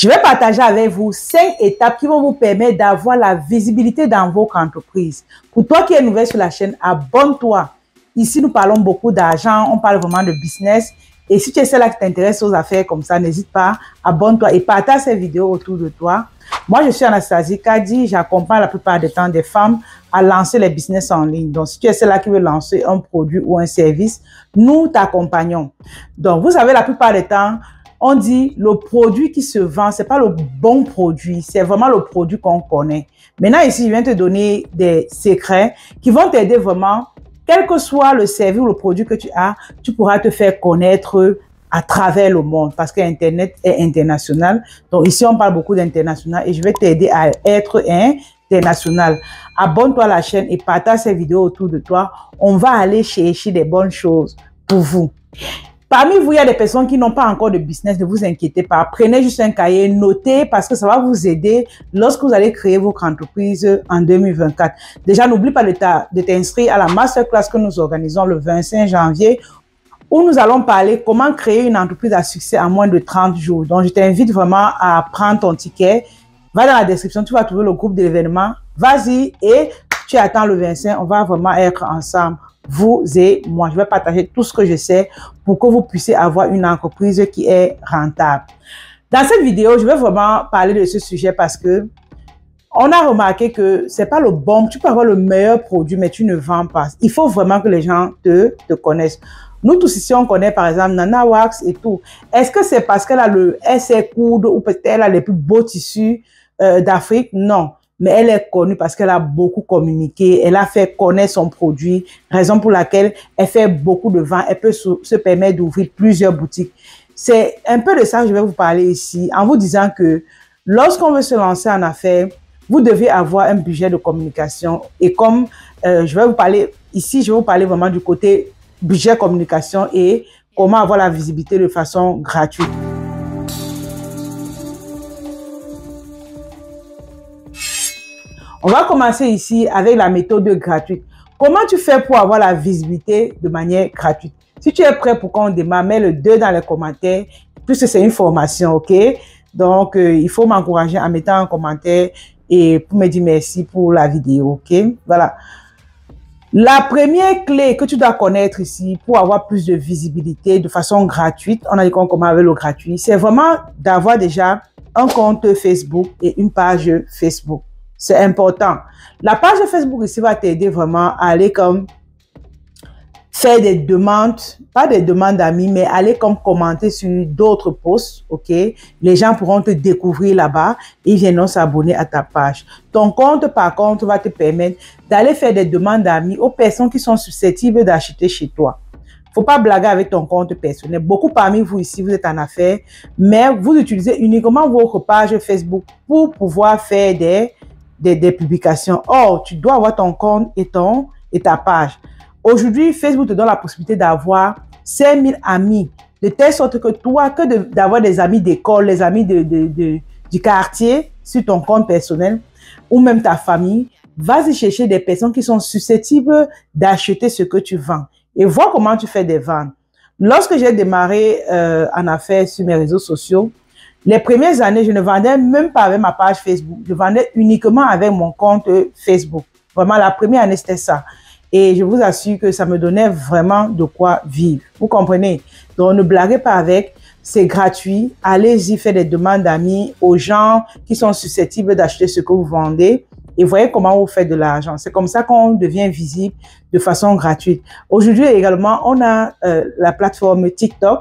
Je vais partager avec vous 5 étapes qui vont vous permettre d'avoir la visibilité dans votre entreprise. Pour toi qui es nouvelle sur la chaîne, abonne-toi. Ici, nous parlons beaucoup d'argent, on parle vraiment de business. Et si tu es celle-là qui t'intéresse aux affaires comme ça, n'hésite pas, abonne-toi et partage ces vidéos autour de toi. Moi, je suis Anastasie Kadi, j'accompagne la plupart du temps des femmes à lancer les business en ligne. Donc, si tu es celle-là qui veut lancer un produit ou un service, nous t'accompagnons. Donc, vous savez, la plupart du temps, on dit le produit qui se vend, c'est pas le bon produit, c'est vraiment le produit qu'on connaît. Maintenant, ici, je viens te donner des secrets qui vont t'aider vraiment, quel que soit le service ou le produit que tu as, tu pourras te faire connaître à travers le monde parce que Internet est international. Donc, ici, on parle beaucoup d'international et je vais t'aider à être international. Abonne-toi à la chaîne et partage ces vidéos autour de toi. On va aller chercher des bonnes choses pour vous. Parmi vous, il y a des personnes qui n'ont pas encore de business, ne vous inquiétez pas. Prenez juste un cahier, notez parce que ça va vous aider lorsque vous allez créer votre entreprise en 2024. Déjà, n'oublie pas de t'inscrire à la masterclass que nous organisons le 25 janvier où nous allons parler comment créer une entreprise à succès en moins de 30 jours. Donc, je t'invite vraiment à prendre ton ticket. Va dans la description, tu vas trouver le groupe de l'événement. Vas-y et tu attends le 25. On va vraiment être ensemble. Vous et moi, je vais partager tout ce que je sais pour que vous puissiez avoir une entreprise qui est rentable. Dans cette vidéo, je vais vraiment parler de ce sujet parce que on a remarqué que c'est pas le bon, tu peux avoir le meilleur produit, mais tu ne vends pas. Il faut vraiment que les gens te connaissent. Nous tous ici, on connaît par exemple Nana Wax et tout. Est-ce que c'est parce qu'elle a ses coudes ou peut-être elle a les plus beaux tissus d'Afrique? Non. Mais elle est connue parce qu'elle a beaucoup communiqué, elle a fait connaître son produit, raison pour laquelle elle fait beaucoup de ventes, elle peut se permettre d'ouvrir plusieurs boutiques. C'est un peu de ça que je vais vous parler ici, en vous disant que lorsqu'on veut se lancer en affaires, vous devez avoir un budget de communication. Et comme je vais vous parler ici, je vais vous parler vraiment du côté budget communication et comment avoir la visibilité de façon gratuite. On va commencer ici avec la méthode gratuite. Comment tu fais pour avoir la visibilité de manière gratuite? Si tu es prêt pour qu'on démarre, mets le 2 dans les commentaires, puisque c'est une formation, ok? Donc, il faut m'encourager en mettant un commentaire et pour me dire merci pour la vidéo, ok? Voilà. La première clé que tu dois connaître ici pour avoir plus de visibilité de façon gratuite, on a dit qu'on commence avec le gratuit, c'est vraiment d'avoir déjà un compte Facebook et une page Facebook. C'est important. La page de Facebook ici va t'aider vraiment à aller comme faire des demandes, pas des demandes d'amis, mais aller comme commenter sur d'autres posts, ok? Les gens pourront te découvrir là-bas et ils viendront s'abonner à ta page. Ton compte, par contre, va te permettre d'aller faire des demandes d'amis aux personnes qui sont susceptibles d'acheter chez toi. Faut pas blaguer avec ton compte personnel. Beaucoup parmi vous ici, vous êtes en affaires, mais vous utilisez uniquement votre page Facebook pour pouvoir faire des publications. Or, tu dois avoir ton compte et ta page. Aujourd'hui, Facebook te donne la possibilité d'avoir 5000 amis, de telle sorte que toi, d'avoir des amis d'école, les amis du quartier sur ton compte personnel ou même ta famille, vas-y chercher des personnes qui sont susceptibles d'acheter ce que tu vends et vois comment tu fais des ventes. Lorsque j'ai démarré en affaires sur mes réseaux sociaux, les premières années, je ne vendais même pas avec ma page Facebook. Je vendais uniquement avec mon compte Facebook. Vraiment, la première année, c'était ça. Et je vous assure que ça me donnait vraiment de quoi vivre. Vous comprenez? Donc, ne blaguez pas avec. C'est gratuit. Allez-y faire des demandes d'amis aux gens qui sont susceptibles d'acheter ce que vous vendez. Et voyez comment vous faites de l'argent. C'est comme ça qu'on devient visible de façon gratuite. Aujourd'hui également, on a la plateforme TikTok.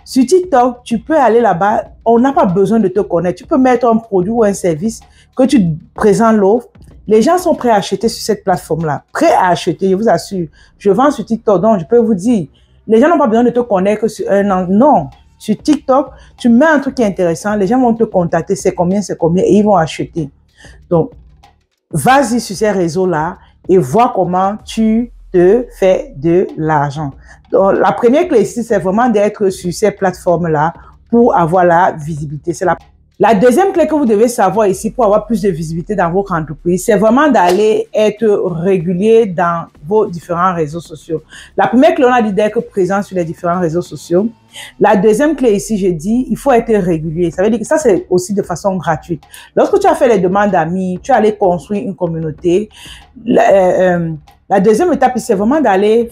Sur TikTok, tu peux aller là-bas. On n'a pas besoin de te connaître. Tu peux mettre un produit ou un service que tu présentes l'offre. Les gens sont prêts à acheter sur cette plateforme-là. Prêts à acheter, je vous assure. Je vends sur TikTok, donc je peux vous dire, les gens n'ont pas besoin de te connaître sur un an. Non. Sur TikTok, tu mets un truc qui est intéressant, les gens vont te contacter, c'est combien, et ils vont acheter. Donc, vas-y sur ces réseaux-là et vois comment tu te fais de l'argent. Donc, la première clé ici, c'est vraiment d'être sur ces plateformes-là pour avoir la visibilité. C'est la La deuxième clé que vous devez savoir ici pour avoir plus de visibilité dans votre entreprise, c'est vraiment d'aller être régulier dans vos différents réseaux sociaux. La première clé, on a dit d'être présent sur les différents réseaux sociaux. La deuxième clé ici, je dis, il faut être régulier. Ça veut dire que ça, c'est aussi de façon gratuite. Lorsque tu as fait les demandes d'amis, tu es allé construire une communauté. La deuxième étape, c'est vraiment d'aller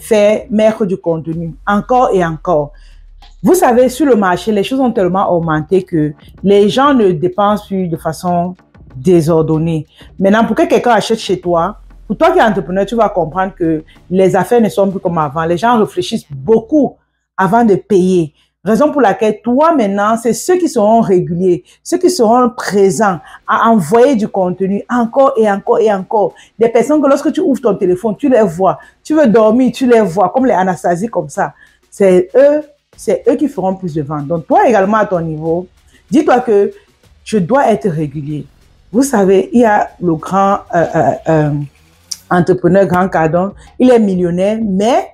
mettre du contenu encore et encore. Vous savez, sur le marché, les choses ont tellement augmenté que les gens ne dépensent plus de façon désordonnée. Maintenant, pour que quelqu'un achète chez toi, pour toi qui es entrepreneur, tu vas comprendre que les affaires ne sont plus comme avant. Les gens réfléchissent beaucoup avant de payer. Raison pour laquelle toi, maintenant, c'est ceux qui seront réguliers, ceux qui seront présents à envoyer du contenu encore et encore et encore. Des personnes que lorsque tu ouvres ton téléphone, tu les vois. Tu veux dormir, tu les vois, comme les Anastasie, comme ça. C'est eux qui feront plus de ventes. Donc, toi également à ton niveau, dis-toi que je dois être régulier. Vous savez, il y a le grand entrepreneur Grant Cardone, il est millionnaire, mais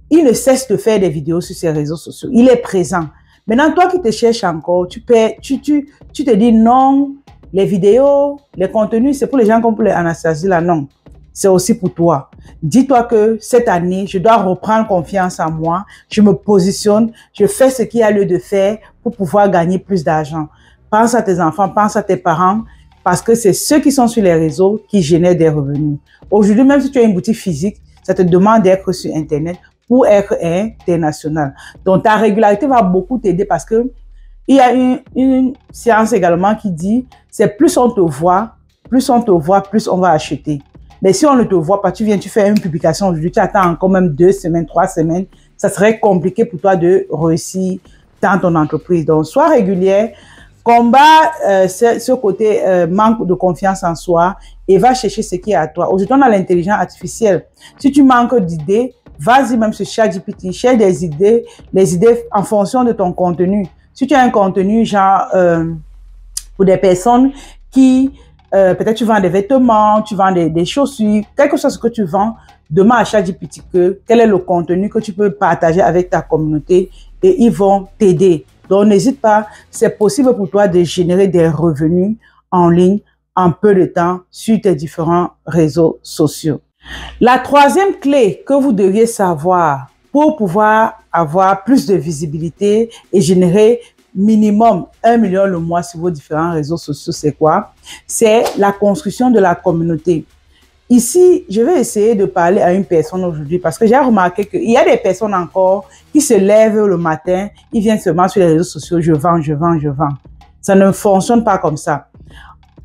il ne cesse de faire des vidéos sur ses réseaux sociaux. Il est présent. Maintenant, toi qui te cherches encore, tu te dis non, les vidéos, les contenus, c'est pour les gens comme pour les Anastasie là, non. C'est aussi pour toi. Dis-toi que cette année, je dois reprendre confiance en moi. Je me positionne, je fais ce qu'il y a lieu de faire pour pouvoir gagner plus d'argent. Pense à tes enfants, pense à tes parents, parce que c'est ceux qui sont sur les réseaux qui génèrent des revenus. Aujourd'hui, même si tu as une boutique physique, ça te demande d'être sur Internet pour être international. Donc, ta régularité va beaucoup t'aider parce que il y a une science également qui dit, c'est plus on te voit, plus on va acheter. Mais si on ne te voit pas, tu fais une publication aujourd'hui, tu attends encore même 2 semaines, 3 semaines, ça serait compliqué pour toi de réussir dans ton entreprise. Donc, sois régulière, combat ce côté manque de confiance en soi et va chercher ce qui est à toi. Aujourd'hui, on a l'intelligence artificielle. Si tu manques d'idées, vas-y même sur ChatGPT, cherche des idées, les idées en fonction de ton contenu. Si tu as un contenu genre pour des personnes qui peut-être tu vends des vêtements, tu vends des chaussures, quelque chose que tu vends, demande à ChatGPT quel est le contenu que tu peux partager avec ta communauté et ils vont t'aider. Donc, n'hésite pas, c'est possible pour toi de générer des revenus en ligne en peu de temps sur tes différents réseaux sociaux. La troisième clé que vous devriez savoir pour pouvoir avoir plus de visibilité et générer minimum 1 million le mois sur vos différents réseaux sociaux, c'est quoi? C'est la construction de la communauté. Ici, je vais essayer de parler à une personne aujourd'hui parce que j'ai remarqué qu'il y a des personnes encore qui se lèvent le matin, ils viennent seulement sur les réseaux sociaux, je vends. Ça ne fonctionne pas comme ça.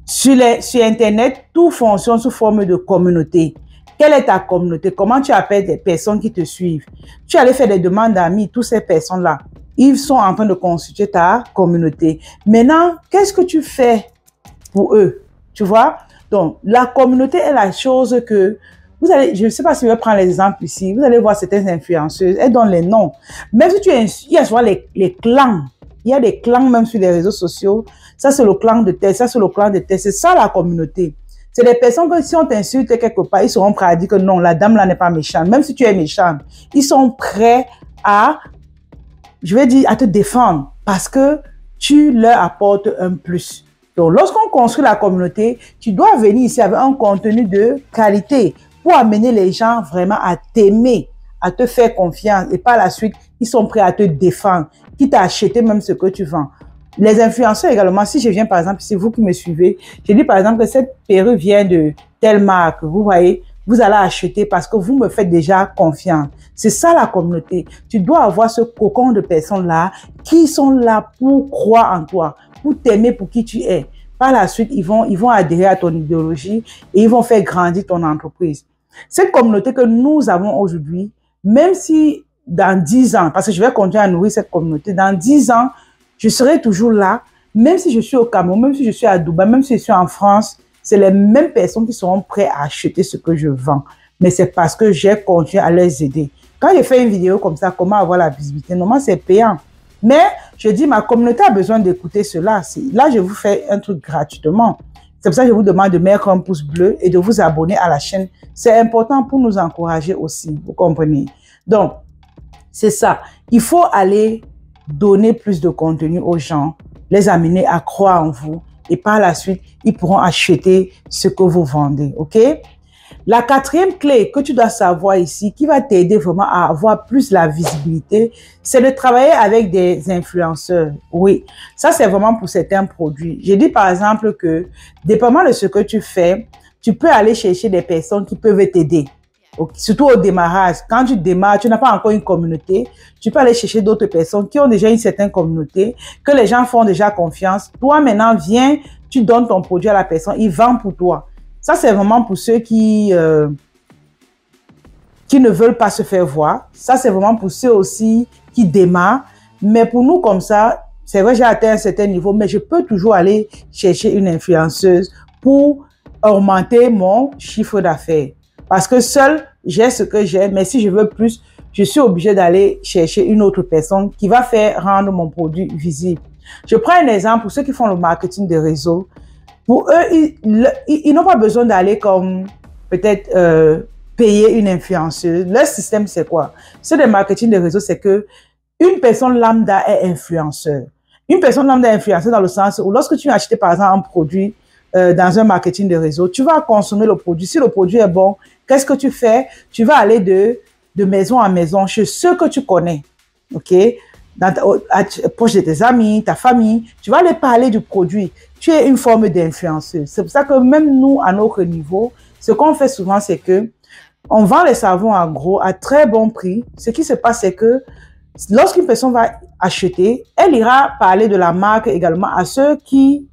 Sur Internet, tout fonctionne sous forme de communauté. Quelle est ta communauté? Comment tu appelles des personnes qui te suivent? Tu allais faire des demandes d'amis, toutes ces personnes-là. Ils sont en train de constituer ta communauté. Maintenant, qu'est-ce que tu fais pour eux? Tu vois? Donc, la communauté est la chose que vous allez, je ne sais pas si je vais prendre l'exemple ici, vous allez voir certaines influenceuses, elles donnent les noms. Même si il y a souvent les clans. Il y a des clans même sur les réseaux sociaux. Ça, c'est le clan de tel, ça, c'est le clan de tel. C'est ça la communauté. C'est des personnes que si on t'insulte quelque part, ils seront prêts à dire que non, la dame là n'est pas méchante. Même si tu es méchante, ils sont prêts à, je vais dire, à te défendre parce que tu leur apportes un plus. Donc, lorsqu'on construit la communauté, tu dois venir ici avec un contenu de qualité pour amener les gens vraiment à t'aimer, à te faire confiance et par la suite, ils sont prêts à te défendre, quitte à acheter même ce que tu vends. Les influenceurs également, si je viens par exemple, c'est vous qui me suivez, je dis par exemple que cette perruque vient de telle marque, vous voyez, vous allez acheter parce que vous me faites déjà confiance. C'est ça la communauté. Tu dois avoir ce cocon de personnes-là qui sont là pour croire en toi, pour t'aimer pour qui tu es. Par la suite, ils vont adhérer à ton idéologie et ils vont faire grandir ton entreprise. Cette communauté que nous avons aujourd'hui, même si dans 10 ans, parce que je vais continuer à nourrir cette communauté, dans 10 ans, je serai toujours là, même si je suis au Cameroun, même si je suis à Dubaï, même si je suis en France, c'est les mêmes personnes qui seront prêtes à acheter ce que je vends. Mais c'est parce que j'ai continué à les aider. Quand je fais une vidéo comme ça, comment avoir la visibilité, normalement c'est payant. Mais je dis, ma communauté a besoin d'écouter cela. Là, je vous fais un truc gratuitement. C'est pour ça que je vous demande de mettre un pouce bleu et de vous abonner à la chaîne. C'est important pour nous encourager aussi, vous comprenez? Donc, c'est ça. Il faut aller donner plus de contenu aux gens les amener à croire en vous et par la suite, ils pourront acheter ce que vous vendez, ok? La quatrième clé que tu dois savoir ici, qui va t'aider vraiment à avoir plus la visibilité, c'est de travailler avec des influenceurs. Oui, ça c'est vraiment pour certains produits. J'ai dit par exemple que, dépendamment de ce que tu fais, tu peux aller chercher des personnes qui peuvent t'aider. Surtout au démarrage. Quand tu démarres, tu n'as pas encore une communauté, tu peux aller chercher d'autres personnes qui ont déjà une certaine communauté, que les gens font déjà confiance. Toi, maintenant, viens, tu donnes ton produit à la personne, il vend pour toi. Ça, c'est vraiment pour ceux qui ne veulent pas se faire voir. Ça, c'est vraiment pour ceux aussi qui démarrent. Mais pour nous, comme ça, c'est vrai, j'ai atteint un certain niveau, mais je peux toujours aller chercher une influenceuse pour augmenter mon chiffre d'affaires. Parce que seul, j'ai ce que j'ai, mais si je veux plus, je suis obligé d'aller chercher une autre personne qui va faire rendre mon produit visible. Je prends un exemple pour ceux qui font le marketing de réseau. Pour eux, ils n'ont pas besoin d'aller comme peut-être payer une influenceuse. Leur système, c'est quoi? Ce de marketing de réseau, c'est que une personne lambda est influenceur. Une personne lambda est influenceur dans le sens où lorsque tu as acheté par exemple un produit dans un marketing de réseau, tu vas consommer le produit. Si le produit est bon, qu'est-ce que tu fais? Tu vas aller de maison en maison chez ceux que tu connais. OK? Proche de tes amis, ta famille, tu vas aller parler du produit. Tu es une forme d'influenceuse. C'est pour ça que même nous, à notre niveau, ce qu'on fait souvent, c'est que on vend les savons en gros à très bon prix. Ce qui se passe, c'est que lorsqu'une personne va acheter, elle ira parler de la marque également à ceux qui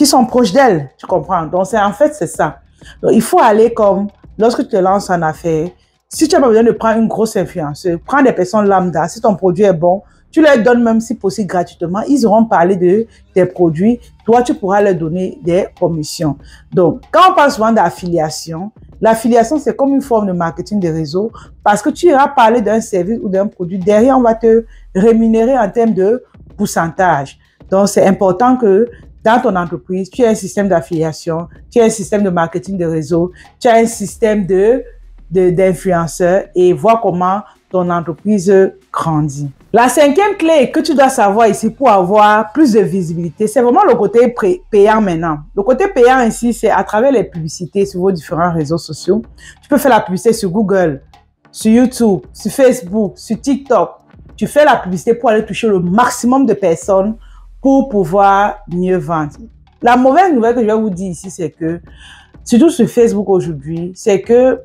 sont proches d'elle. Tu comprends? Donc, en fait, c'est ça. Donc, il faut aller comme, lorsque tu te lances en affaires, si tu as pas besoin de prendre une grosse influenceuse, prends des personnes lambda. Si ton produit est bon, tu leur donnes même si possible gratuitement. Ils auront parlé de tes produits. Toi, tu pourras leur donner des commissions. Donc, quand on parle souvent d'affiliation, l'affiliation, c'est comme une forme de marketing de réseau parce que tu iras parler d'un service ou d'un produit. Derrière, on va te rémunérer en termes de pourcentage. Donc, c'est important que dans ton entreprise, tu as un système d'affiliation, tu as un système de marketing de réseau, tu as un système d'influenceurs et voir comment ton entreprise grandit. La cinquième clé que tu dois savoir ici pour avoir plus de visibilité, c'est vraiment le côté payant maintenant. Le côté payant ici, c'est à travers les publicités sur vos différents réseaux sociaux. Tu peux faire la publicité sur Google, sur YouTube, sur Facebook, sur TikTok. Tu fais la publicité pour aller toucher le maximum de personnes pour pouvoir mieux vendre. La mauvaise nouvelle que je vais vous dire ici, c'est que, surtout sur Facebook aujourd'hui, c'est que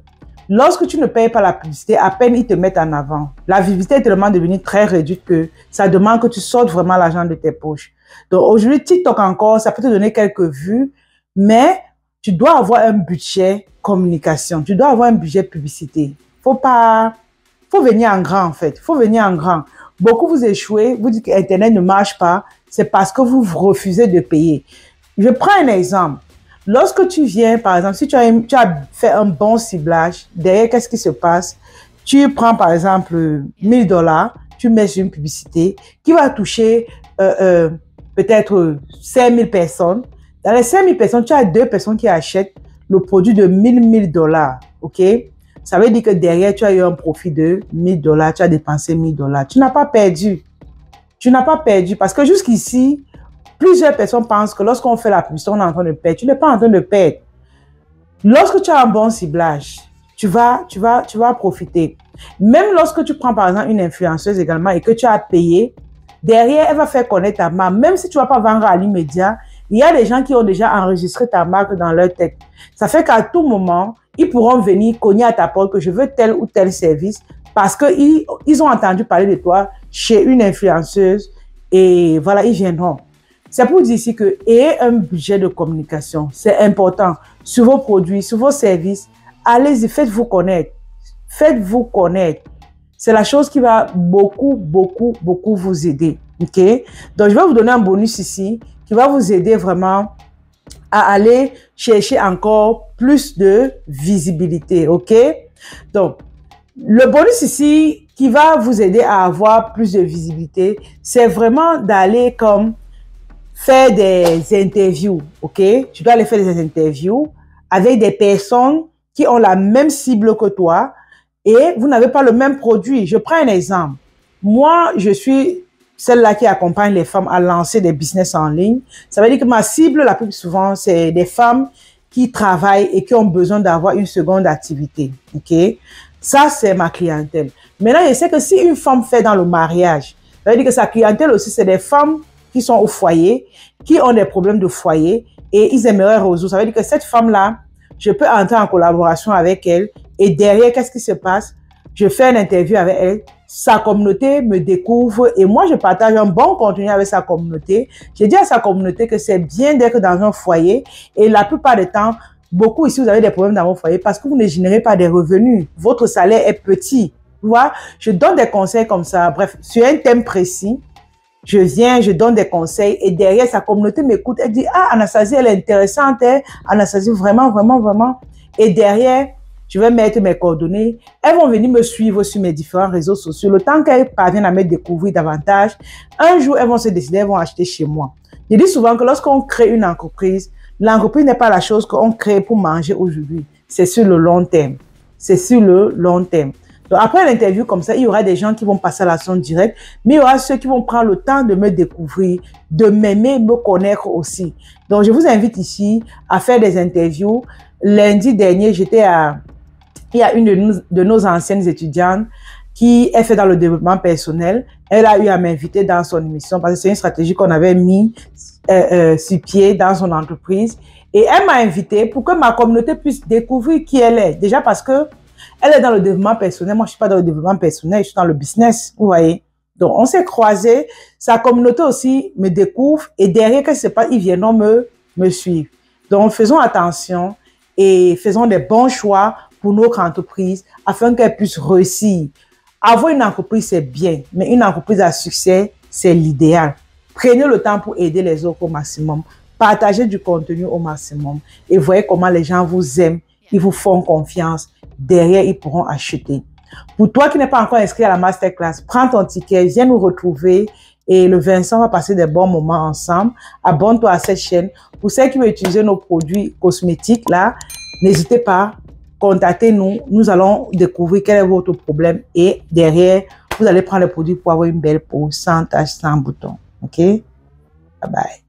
lorsque tu ne payes pas la publicité, à peine ils te mettent en avant. La visibilité est tellement devenue très réduite que ça demande que tu sortes vraiment l'argent de tes poches. Donc aujourd'hui, TikTok encore, ça peut te donner quelques vues, mais tu dois avoir un budget communication. Tu dois avoir un budget publicité. Faut venir en grand en fait. Faut venir en grand. Beaucoup vous échouez, vous dites que Internet ne marche pas, c'est parce que vous refusez de payer. Je prends un exemple. Lorsque tu viens, par exemple, si tu as fait un bon ciblage, derrière, qu'est-ce qui se passe? Tu prends, par exemple, 1 000 $, tu mets sur une publicité qui va toucher peut-être 5 000 personnes. Dans les 5 000 personnes, tu as 2 personnes qui achètent le produit de 1 000 $. OK? Ça veut dire que derrière, tu as eu un profit de 1 000 $, tu as dépensé 1 000 $. Tu n'as pas perdu. Tu n'as pas perdu parce que jusqu'ici, plusieurs personnes pensent que lorsqu'on fait la publicité, on est en train de perdre. Tu n'es pas en train de perdre. Lorsque tu as un bon ciblage, tu vas profiter. Même lorsque tu prends par exemple une influenceuse également et que tu as payé, derrière, elle va faire connaître ta marque. Même si tu ne vas pas vendre à l'immédiat, il y a des gens qui ont déjà enregistré ta marque dans leur tête. Ça fait qu'à tout moment, ils pourront venir cogner à ta porte que je veux tel ou tel service parce qu'ils ont entendu parler de toi chez une influenceuse et voilà, ils viendront. C'est pour dire ici que ayez un budget de communication. C'est important. Sur vos produits, sur vos services, allez-y, faites-vous connaître. Faites-vous connaître. C'est la chose qui va beaucoup, beaucoup, beaucoup vous aider. OK? Donc, je vais vous donner un bonus ici qui va vous aider vraiment à aller chercher encore plus de visibilité. OK? Donc, le bonus ici qui va vous aider à avoir plus de visibilité, c'est vraiment d'aller comme faire des interviews, ok? Tu dois aller faire des interviews avec des personnes qui ont la même cible que toi et vous n'avez pas le même produit. Je prends un exemple. Moi, je suis celle-là qui accompagne les femmes à lancer des business en ligne. Ça veut dire que ma cible, la plus souvent, c'est des femmes qui travaillent et qui ont besoin d'avoir une seconde activité. OK? Ça, c'est ma clientèle. Maintenant, je sais que si une femme fait dans le mariage, ça veut dire que sa clientèle aussi, c'est des femmes qui sont au foyer, qui ont des problèmes de foyer et ils aimeraient résoudre. Ça veut dire que cette femme-là, je peux entrer en collaboration avec elle et derrière, qu'est-ce qui se passe? Je fais une interview avec elle, sa communauté me découvre et moi, je partage un bon contenu avec sa communauté. Je dis à sa communauté que c'est bien d'être dans un foyer et la plupart du temps, beaucoup ici, vous avez des problèmes dans vos foyers parce que vous ne générez pas des revenus. Votre salaire est petit. Tu vois, je donne des conseils comme ça. Bref, sur un thème précis, je viens, je donne des conseils et derrière, sa communauté m'écoute. Elle dit, ah, Anastasie, elle est intéressante. Hein? Anastasie, vraiment, vraiment, vraiment. Et derrière, je vais mettre mes coordonnées. Elles vont venir me suivre sur mes différents réseaux sociaux. Le temps qu'elles parviennent à me découvrir davantage, un jour, elles vont se décider, elles vont acheter chez moi. Je dis souvent que lorsqu'on crée une entreprise, l'entreprise n'est pas la chose qu'on crée pour manger aujourd'hui. C'est sur le long terme. C'est sur le long terme. Donc, après l'interview comme ça, il y aura des gens qui vont passer à l'action directe, mais il y aura ceux qui vont prendre le temps de me découvrir, de m'aimer, me connaître aussi. Donc, je vous invite ici à faire des interviews. Lundi dernier, il y a une de nos anciennes étudiantes qui est fait dans le développement personnel. Elle a eu à m'inviter dans son émission parce que c'est une stratégie qu'on avait mis sur pied dans son entreprise. Et elle m'a invité pour que ma communauté puisse découvrir qui elle est. Déjà parce que elle est dans le développement personnel. Moi, je suis pas dans le développement personnel, je suis dans le business. Vous voyez? Donc, on s'est croisés. Sa communauté aussi me découvre. Et derrière, qu'est-ce qui se passe? Ils viennent me suivre. Donc, faisons attention et faisons des bons choix pour notre entreprise afin qu'elle puisse réussir. Avoir une entreprise, c'est bien. Mais une entreprise à succès, c'est l'idéal. Prenez le temps pour aider les autres au maximum. Partagez du contenu au maximum. Et voyez comment les gens vous aiment. Ils vous font confiance. Derrière, ils pourront acheter. Pour toi qui n'es pas encore inscrit à la masterclass, prends ton ticket, viens nous retrouver et le Vincent va passer des bons moments ensemble. Abonne-toi à cette chaîne. Pour ceux qui veulent utiliser nos produits cosmétiques, là, n'hésitez pas, contactez-nous. Nous allons découvrir quel est votre problème et derrière, vous allez prendre les produits pour avoir une belle peau, sans taches, sans boutons. OK? Bye bye.